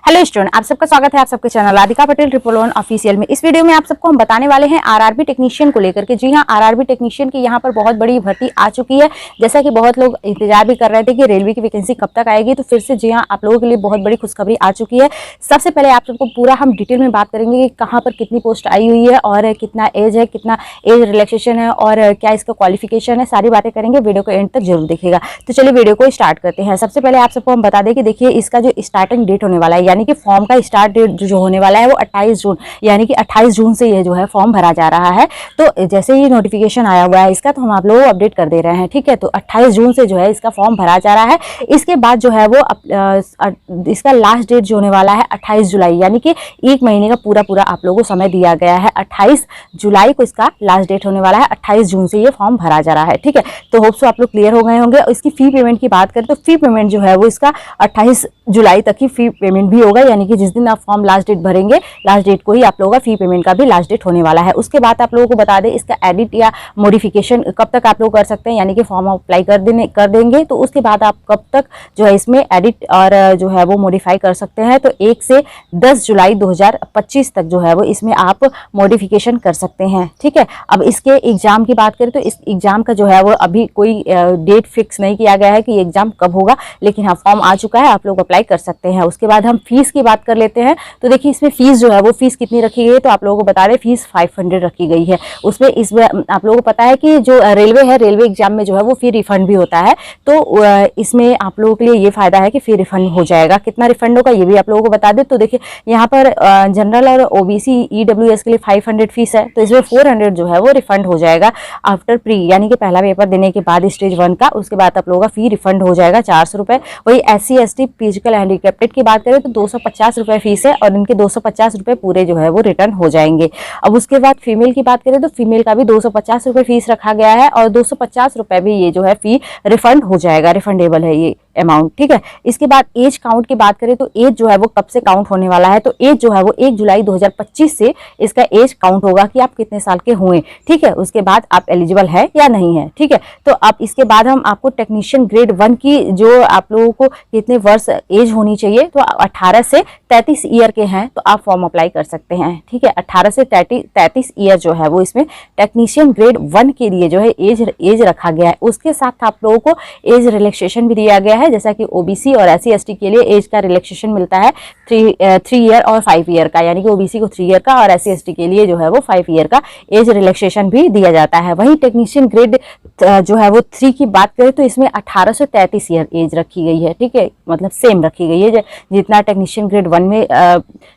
Hello student, आप सबका स्वागत है आप सबके चैनल राधिका पटेल 111 ऑफिशियल में। इस वीडियो में आप सबको हम बताने वाले हैं आरआरबी टेक्नीशियन को लेकर के। जी हां, आरआरबी टेक्नीशियन की यहां पर बहुत बड़ी भर्ती आ चुकी है। जैसा कि बहुत लोग इंतजार भी कर रहे थे कि रेलवे की वैकेंसी कब तक आएगी, तो फिर से जी हां आप लोगों के लिए बहुत बड़ी खुशखबरी आ चुकी है। सबसे पहले आप सबको पूरा हम डिटेल में बात करेंगे कि कहाँ पर कितनी पोस्ट आई हुई है और कितना एज है, कितना एज रिलैक्सेशन है और क्या इसका क्वालिफिकेशन है, सारी बातें करेंगे। वीडियो को एंड तक जरूर देखिएगा। तो चलिए वीडियो को स्टार्ट करते हैं। सबसे पहले आप सबको हम बता दें कि देखिए इसका जो स्टार्टिंग डेट होने वाला है, यानी कि फॉर्म का स्टार्ट डेट जो होने वाला है वो 28 जून, यानी कि 28 जून से ये जो है फॉर्म भरा जा रहा है। तो जैसे ही नोटिफिकेशन आया हुआ है इसका, तो हम आप लोगों को अपडेट कर दे रहे हैं। ठीक है, तो 28 जून से जो है इसका फॉर्म भरा जा रहा है। इसके बाद जो है वो इसका लास्ट डेट जो होने वाला है 28 जुलाई, यानी कि एक महीने का पूरा आप लोगों को समय दिया गया है। 28 जुलाई को इसका लास्ट डेट होने वाला है। 28 जून से ये फॉर्म भरा जा रहा है। ठीक है, तो होप सो आप लोग क्लियर हो गए होंगे। इसकी फी पेमेंट की बात करें तो फी पेमेंट जो है वो इसका 28 जुलाई तक ही फी पेमेंट भी होगा, यानी कि जिस दिन आप फॉर्म लास्ट डेट भरेंगे, लास्ट डेट को ही आप लोगों का फी पेमेंट का भी लास्ट डेट होने वाला है। उसके बाद आप लोगों को बता दें इसका एडिट या मॉडिफिकेशन कब तक आप लोग कर सकते हैं, यानी कि फॉर्म अप्लाई कर देंगे तो उसके बाद आप कब तक जो है इसमें एडिट और जो है वो मॉडिफाई कर सकते हैं। तो 1 से 10 जुलाई 2025 तक जो है वो इसमें आप मॉडिफिकेशन कर सकते हैं। ठीक है, अब इसके एग्जाम की बात करें तो इस एग्जाम का जो है वो अभी कोई डेट फिक्स नहीं किया गया है कि एग्जाम कब होगा, लेकिन हाँ फॉर्म आ चुका है, आप लोग अप्लाई कर सकते हैं। उसके बाद हम फीस की बात कर लेते हैं। तो देखिए इसमें फीस जो है वो फीस कितनी रखी गई है, तो आप लोगों को बता दें फीस 500 रखी गई है। उसमें आप लोगों को पता है कि जो रेलवे है, रेलवे एग्जाम में जो है वो फी रिफंड भी होता है। तो इसमें आप लोगों के लिए ये फायदा है कि फी रिफंड हो जाएगा। कितना रिफंड होगा ये भी आप लोगों को बता दें। तो देखिए यहाँ पर जनरल और ओबीसी ईडब्ल्यूएस के लिए 500 फीस है, तो इसमें 400 जो है वो रिफंड हो जाएगा आफ्टर प्री, यानी कि पहला पेपर देने के बाद स्टेज 1 का। उसके बाद आप लोगों का फी रिफंड हो जाएगा 400 रुपये। वही SC ST फिजिकल हैंडीकैप्टेड की बात करें तो 250 रुपये फीस है और इनके 250 रुपये पूरे जो है वो रिटर्न हो जाएंगे। अब उसके बाद फीमेल की बात करें तो फीमेल का भी 250 रुपये फीस रखा गया है और 250 रुपये भी ये जो है फी रिफंड हो जाएगा, रिफंडेबल है ये अमाउंट। ठीक है, इसके बाद एज काउंट की बात करें तो एज जो है वो कब से काउंट होने वाला है, तो एज जो है वो 1 जुलाई 2025 से इसका एज काउंट होगा कि आप कितने साल के हुए। ठीक है, उसके बाद आप एलिजिबल है या नहीं है। ठीक है, तो अब इसके बाद हम आपको टेक्नीशियन ग्रेड 1 की जो आप लोगों को कितने वर्ष एज होनी चाहिए, तो 18 से 33 ईयर के हैं तो आप फॉर्म अप्लाई कर सकते हैं। ठीक है, 18 से 33 ईयर जो है वो इसमें टेक्नीशियन ग्रेड 1 के लिए जो है एज रखा गया है। उसके साथ आप लोगों को एज रिलैक्सेशन भी दिया गया है, जैसा कि ओबीसी और SC ST के लिए एज का रिलैक्सेशन मिलता है 3 ईयर और 5 ईयर का, यानी कि ओबीसी को 3 ईयर का और SC ST के लिए जो है वो 5 ईयर का एज रिलैक्सेशन भी दिया जाता है। वहीं टेक्नीशियन ग्रेड जो है वो 3 की बात करें तो इसमें 18 से 33 ईयर एज रखी गई है। ठीक है, मतलब सेम रखी गई है, जितना टेक्नीशियन ग्रेड 1 में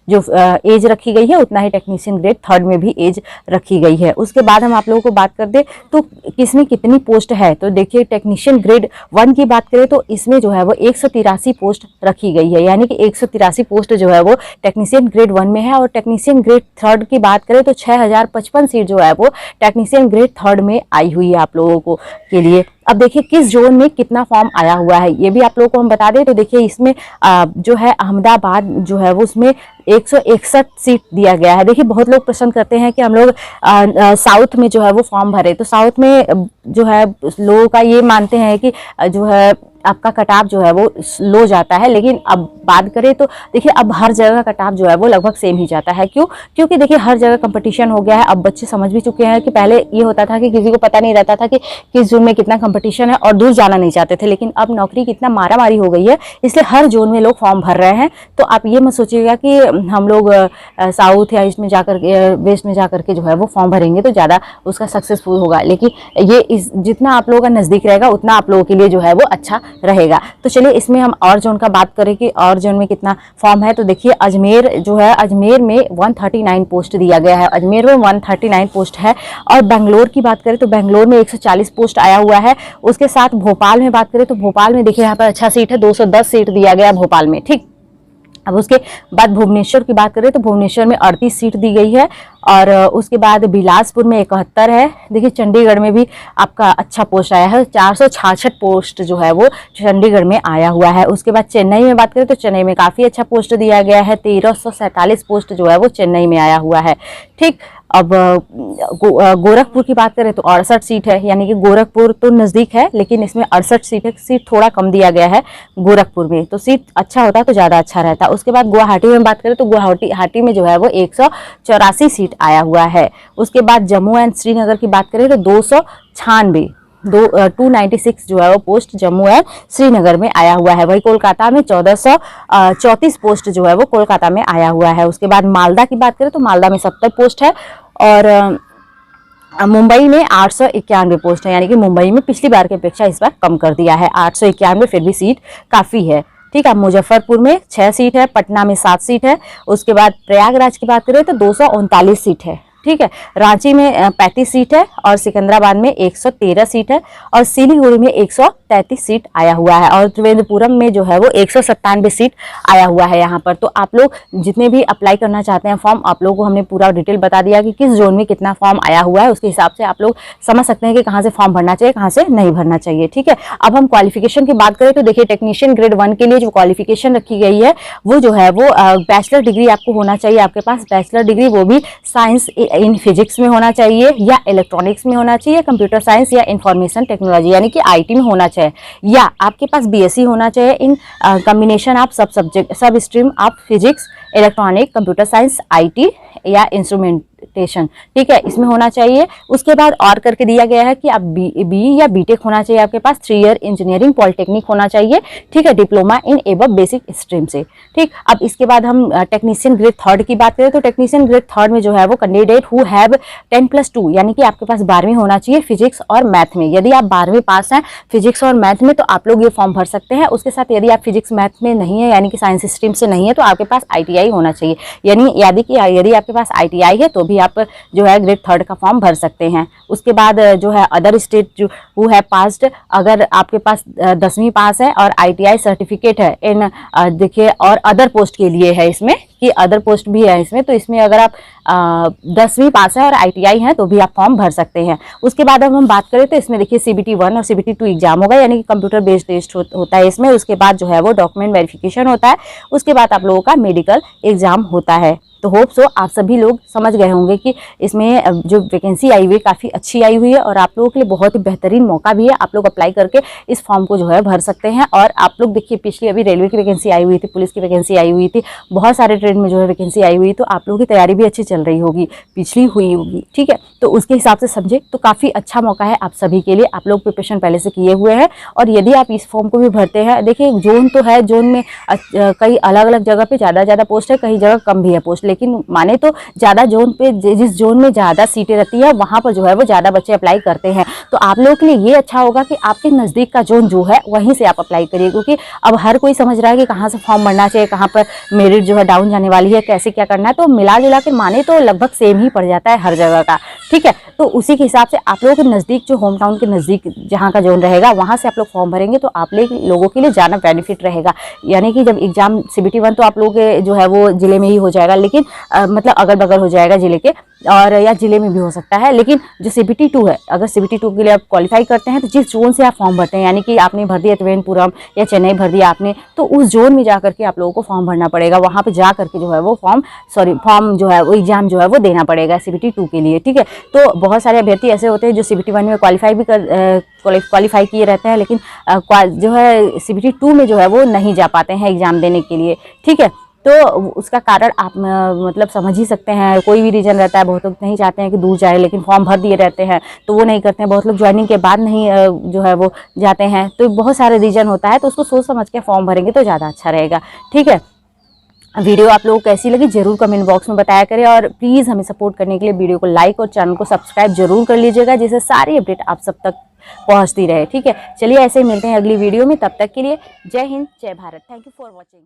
जो एज रखी गई है उतना ही टेक्नीशियन ग्रेड 3 में भी एज रखी गई है। उसके बाद हम आप लोगों को बात कर दे तो किसमें कितनी पोस्ट है, तो देखिए टेक्नीशियन ग्रेड 1 की बात करें तो इसमें जो है वो 183 पोस्ट रखी गई है, यानी कि 183 पोस्ट जो है वो टेक्नीशियन ग्रेड 1 में है। और टेक्नीशियन ग्रेड 3 की बात करें तो 6055 सीट जो है वो टेक्नीशियन ग्रेड 3 में आई हुई है आप लोगों को के लिए। अब देखिए किस जोन में कितना फॉर्म आया हुआ है ये भी आप लोगों को हम बता दें। तो देखिए इसमें जो है अहमदाबाद जो है वो उसमें 161 सीट दिया गया है। देखिए बहुत लोग पसंद करते हैं कि हम लोग साउथ में जो है वो फॉर्म भरे, तो साउथ में जो है लोगों का ये मानते हैं कि जो है आपका कटाव जो है वो लो जाता है, लेकिन अब बात करें तो देखिए अब हर जगह का कटाव जो है वो लगभग सेम ही जाता है। क्यों? क्योंकि देखिए हर जगह कंपटीशन हो गया है। अब बच्चे समझ भी चुके हैं कि पहले ये होता था कि किसी को पता नहीं रहता था कि किस जोन में कितना कंपटीशन है और दूर जाना नहीं चाहते थे, लेकिन अब नौकरी कितना मारामारी हो गई है, इसलिए हर जोन में लोग फॉर्म भर रहे हैं। तो आप ये मत सोचिएगा कि हम लोग साउथ या ईस्ट में जाकर वेस्ट में जाकर के जो है वो फॉर्म भरेंगे तो ज़्यादा उसका सक्सेसफुल होगा, लेकिन ये जितना आप लोगों का नज़दीक रहेगा उतना आप लोगों के लिए जो है वो अच्छा रहेगा। तो चलिए इसमें हम और जोन का बात करें कि और जोन में कितना फॉर्म है। तो देखिए अजमेर जो है, अजमेर में 139 पोस्ट दिया गया है, अजमेर में 139 पोस्ट है। और बेंगलोर की बात करें तो बेंगलोर में 140 पोस्ट आया हुआ है। उसके साथ भोपाल में बात करें तो भोपाल में देखिए यहाँ पर अच्छा सीट है, 210 सीट दिया गया भोपाल में। ठीक, अब उसके बाद भुवनेश्वर की बात करें तो भुवनेश्वर में 38 सीट दी गई है। और उसके बाद बिलासपुर में 71 है। देखिए चंडीगढ़ में भी आपका अच्छा पोस्ट आया है, 466 पोस्ट जो है वो चंडीगढ़ में आया हुआ है। उसके बाद चेन्नई में बात करें तो चेन्नई में काफ़ी अच्छा पोस्ट दिया गया है, 1347 पोस्ट जो है वो चेन्नई में आया हुआ है। ठीक, अब गोरखपुर की बात करें तो 68 सीट है, यानी कि गोरखपुर तो नज़दीक है लेकिन इसमें 68 सीट है, सीट थोड़ा कम दिया गया है गोरखपुर में, तो सीट अच्छा होता तो ज़्यादा अच्छा रहता। उसके बाद गुवाहाटी में बात करें तो गुवाहाटी में जो है वो 184 सीट आया हुआ है। उसके बाद जम्मू एंड श्रीनगर की बात करें तो 296 जो है वो पोस्ट जम्मू एंड श्रीनगर में आया हुआ है। वही कोलकाता में 1434 पोस्ट जो है वो कोलकाता में आया हुआ है। उसके बाद मालदा की बात करें तो मालदा में 70 पोस्ट है और मुंबई में 891 पोस्ट है, यानी कि मुंबई में पिछली बार की अपेक्षा इस बार कम कर दिया है। 891 फिर भी सीट काफ़ी है, ठीक है। मुजफ्फरपुर में 6 सीट है, पटना में 7 सीट है। उसके बाद प्रयागराज की बात करें तो 239 सीट है, ठीक है। रांची में 35 सीट है और सिकंदराबाद में 113 सीट है और सिलीगुड़ी में 133 सीट आया हुआ है और त्रिवेंद्रपुरम में जो है वो 197 सीट आया हुआ है यहाँ पर। तो आप लोग जितने भी अप्लाई करना चाहते हैं फॉर्म, आप लोगों को हमने पूरा डिटेल बता दिया कि किस जोन में कितना फॉर्म आया हुआ है, उसके हिसाब से आप लोग समझ सकते हैं कि कहाँ से फॉर्म भरना चाहिए, कहाँ से नहीं भरना चाहिए, ठीक है। अब हम क्वालिफिकेशन की बात करें तो देखिए टेक्नीशियन ग्रेड 1 के लिए जो क्वालिफिकेशन रखी गई है वो जो है वो बैचलर डिग्री आपको होना चाहिए, आपके पास बैचलर डिग्री, वो भी साइंस इन फिजिक्स में होना चाहिए या इलेक्ट्रॉनिक्स में होना चाहिए, कंप्यूटर साइंस या इंफॉर्मेशन टेक्नोलॉजी यानी कि आईटी में होना चाहिए, या आपके पास बीएससी होना चाहिए इन कॉम्बिनेशन आप सब सब्जेक्ट सब स्ट्रीम आप physics, electronic, computer science, IT या इंस्ट्रूमेंटेशन, ठीक है, इसमें होना चाहिए। उसके बाद और करके दिया गया है कि आप बी या बीटेक होना चाहिए, आपके पास 3 ईयर इंजीनियरिंग पॉलिटेक्निक होना चाहिए, ठीक है, diploma in above basic stream से, ठीक। अब इसके बाद हम टेक्नीशियन ग्रेड 3 की बात करें तो टेक्नीशियन ग्रेड 3 में जो है वो कैंडिडेट हु हैव 10+2 यानी कि आपके पास 12वीं होना चाहिए फिजिक्स और मैथ में। यदि आप 12वीं पास हैं फिजिक्स और मैथ में तो आप लोग ये फॉर्म भर सकते हैं। उसके साथ यदि आप फिजिक्स मैथ में नहीं है यानी कि साइंस स्ट्रीम से नहीं है तो आपके पास ITI होना चाहिए, यानी यदि आपके पास ITI है तो भी आप जो है ग्रेड 3 का फॉर्म भर सकते हैं। उसके बाद जो है अदर स्टेट जो हु है पास्ड, अगर आपके पास 10वीं पास है और ITI सर्टिफिकेट है इन देखिए और अदर पोस्ट के लिए है इसमें कि अदर पोस्ट भी है इसमें, तो इसमें अगर आप 10वीं पास है और ITI है तो भी आप फॉर्म भर सकते हैं। उसके बाद अब हम बात करें तो इसमें देखिए CBT 1 और CBT 2 एग्जाम होगा, यानी कि कंप्यूटर बेस्ड टेस्ट होता है इसमें। उसके बाद जो है वो डॉक्यूमेंट वेरिफिकेशन होता है, उसके बाद आप लोगों का मेडिकल एग्जाम होता है। तो होप सो आप सभी लोग समझ गए होंगे कि इसमें जो वैकेंसी आई हुई है काफ़ी अच्छी आई हुई है और आप लोगों के लिए बहुत ही बेहतरीन मौका भी है। आप लोग अप्लाई करके इस फॉर्म को जो है भर सकते हैं। और आप लोग देखिए पिछली अभी रेलवे की वैकेंसी आई हुई थी, पुलिस की वैकेंसी आई हुई थी, बहुत सारे ट्रेड में जो है वैकेंसी आई हुई, तो आप लोगों की तैयारी भी अच्छी चल रही होगी, पिछली हुई होगी, ठीक है। तो उसके हिसाब से समझे तो काफ़ी अच्छा मौका है आप सभी के लिए। आप लोग प्रिपरेशन पहले से किए हुए हैं और यदि आप इस फॉर्म को भी भरते हैं, देखिए जोन तो है, जोन में कई अलग अलग जगह पे ज़्यादा पोस्ट है, कई जगह कम भी है पोस्ट, लेकिन माने तो ज़्यादा जोन पे जिस जोन में ज़्यादा सीटें रहती है वहाँ पर जो है वो ज़्यादा बच्चे अप्लाई करते हैं। तो आप लोगों के लिए ये अच्छा होगा कि आपके नज़दीक का जोन जो है वहीं से आप अप्लाई करिए, क्योंकि अब हर कोई समझ रहा है कि कहाँ से फॉर्म भरना चाहिए, कहाँ पर मेरिट जो है डाउन जाने वाली है, कैसे क्या करना है। तो मिला जुला के माने तो लगभग सेम ही पड़ जाता है हर जगह का, ठीक है। तो उसी के हिसाब से आप लोगों के नज़दीक जो होम टाउन के नज़दीक जहाँ का जोन रहेगा वहाँ से आप लोग फॉर्म भरेंगे तो आप लोगों के लिए ज़्यादा बेनिफिट रहेगा। यानी कि जब एग्जाम CBT 1 तो आप लोगों के जो है वो जिले में ही हो जाएगा, लेकिन मतलब अगल बगल हो जाएगा जिले के, और या जिले में भी हो सकता है। लेकिन जो CBT 2 है, अगर CBT 2 के लिए आप क्वालिफाई करते हैं तो जिस जोन से आप फॉर्म भरते हैं, यानी कि आपने भर दिया त्रिवेंद्रपुरम या चेन्नई भर दिया आपने, तो उस जोन में जा करके आप लोगों को फॉर्म भरना पड़ेगा, वहाँ पे जा करके जो है वो फॉर्म जो है वो एग्जाम जो है वो देना पड़ेगा CBT 2 के लिए, ठीक है। तो बहुत सारे अभ्यर्थी ऐसे होते हैं जो CBT 1 में क्वालिफाई किए रहते हैं, लेकिन जो है CBT 2 में जो है वो नहीं जा पाते हैं एग्जाम देने के लिए, ठीक है। तो उसका कारण आप मतलब समझ ही सकते हैं, कोई भी रीजन रहता है। बहुत लोग नहीं चाहते हैं कि दूर जाए, लेकिन फॉर्म भर दिए रहते हैं तो वो नहीं करते हैं। बहुत लोग ज्वाइनिंग के बाद नहीं जो है वो जाते हैं, तो बहुत सारे रीजन होता है। तो उसको सोच समझ के फॉर्म भरेंगे तो ज़्यादा अच्छा रहेगा, ठीक है। वीडियो आप लोगों को कैसी लगी जरूर कमेंट बॉक्स में बताया करें, और प्लीज़ हमें सपोर्ट करने के लिए वीडियो को लाइक और चैनल को सब्सक्राइब जरूर कर लीजिएगा, जिससे सारी अपडेट आप सब तक पहुंचती रहे, ठीक है। चलिए ऐसे ही मिलते हैं अगली वीडियो में, तब तक के लिए जय हिंद, जय Bharat. Thank you for watching.